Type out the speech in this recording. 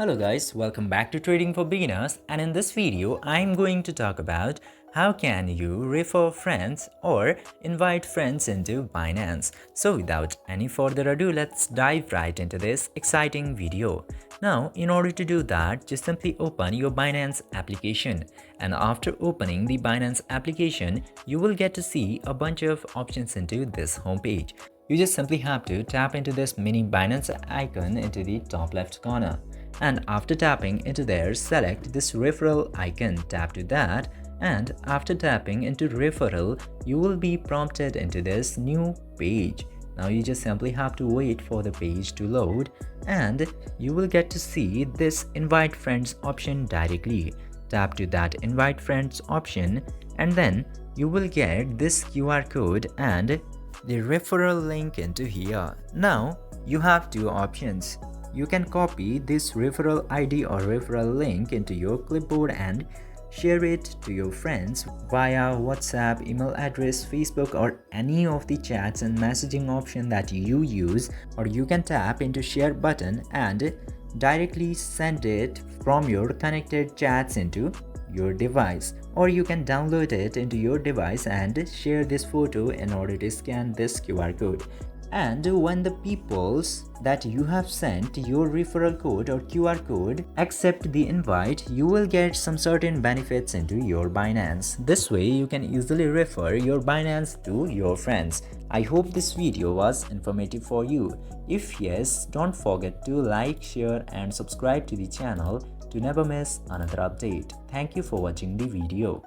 Hello guys, welcome back to Trading for Beginners, and in this video I'm going to talk about how can you refer friends or invite friends into Binance. So without any further ado, let's dive right into this exciting video. Now in order to do that, just simply open your Binance application, and after opening the Binance application you will get to see a bunch of options into this homepage. You just simply have to tap into this mini Binance icon into the top left corner. And after tapping into there, select this referral icon, tap to that, and after tapping into referral, you will be prompted into this new page. Now you just simply have to wait for the page to load, and you will get to see this invite friends option directly. Tap to that invite friends option, and then you will get this QR code and the referral link into here. Now you have two options. You can copy this referral ID or referral link into your clipboard and share it to your friends via WhatsApp, email address, Facebook, or any of the chats and messaging option that you use. Or you can tap into share button and directly send it from your connected chats into your device, or you can download it into your device and share this photo in order to scan this QR code. And when the peoples that you have sent your referral code or QR code accept the invite, you will get some certain benefits into your Binance. This way you can easily refer your Binance to your friends. I hope this video was informative for you. If yes, don't forget to like, share and subscribe to the channel to never miss another update. Thank you for watching the video.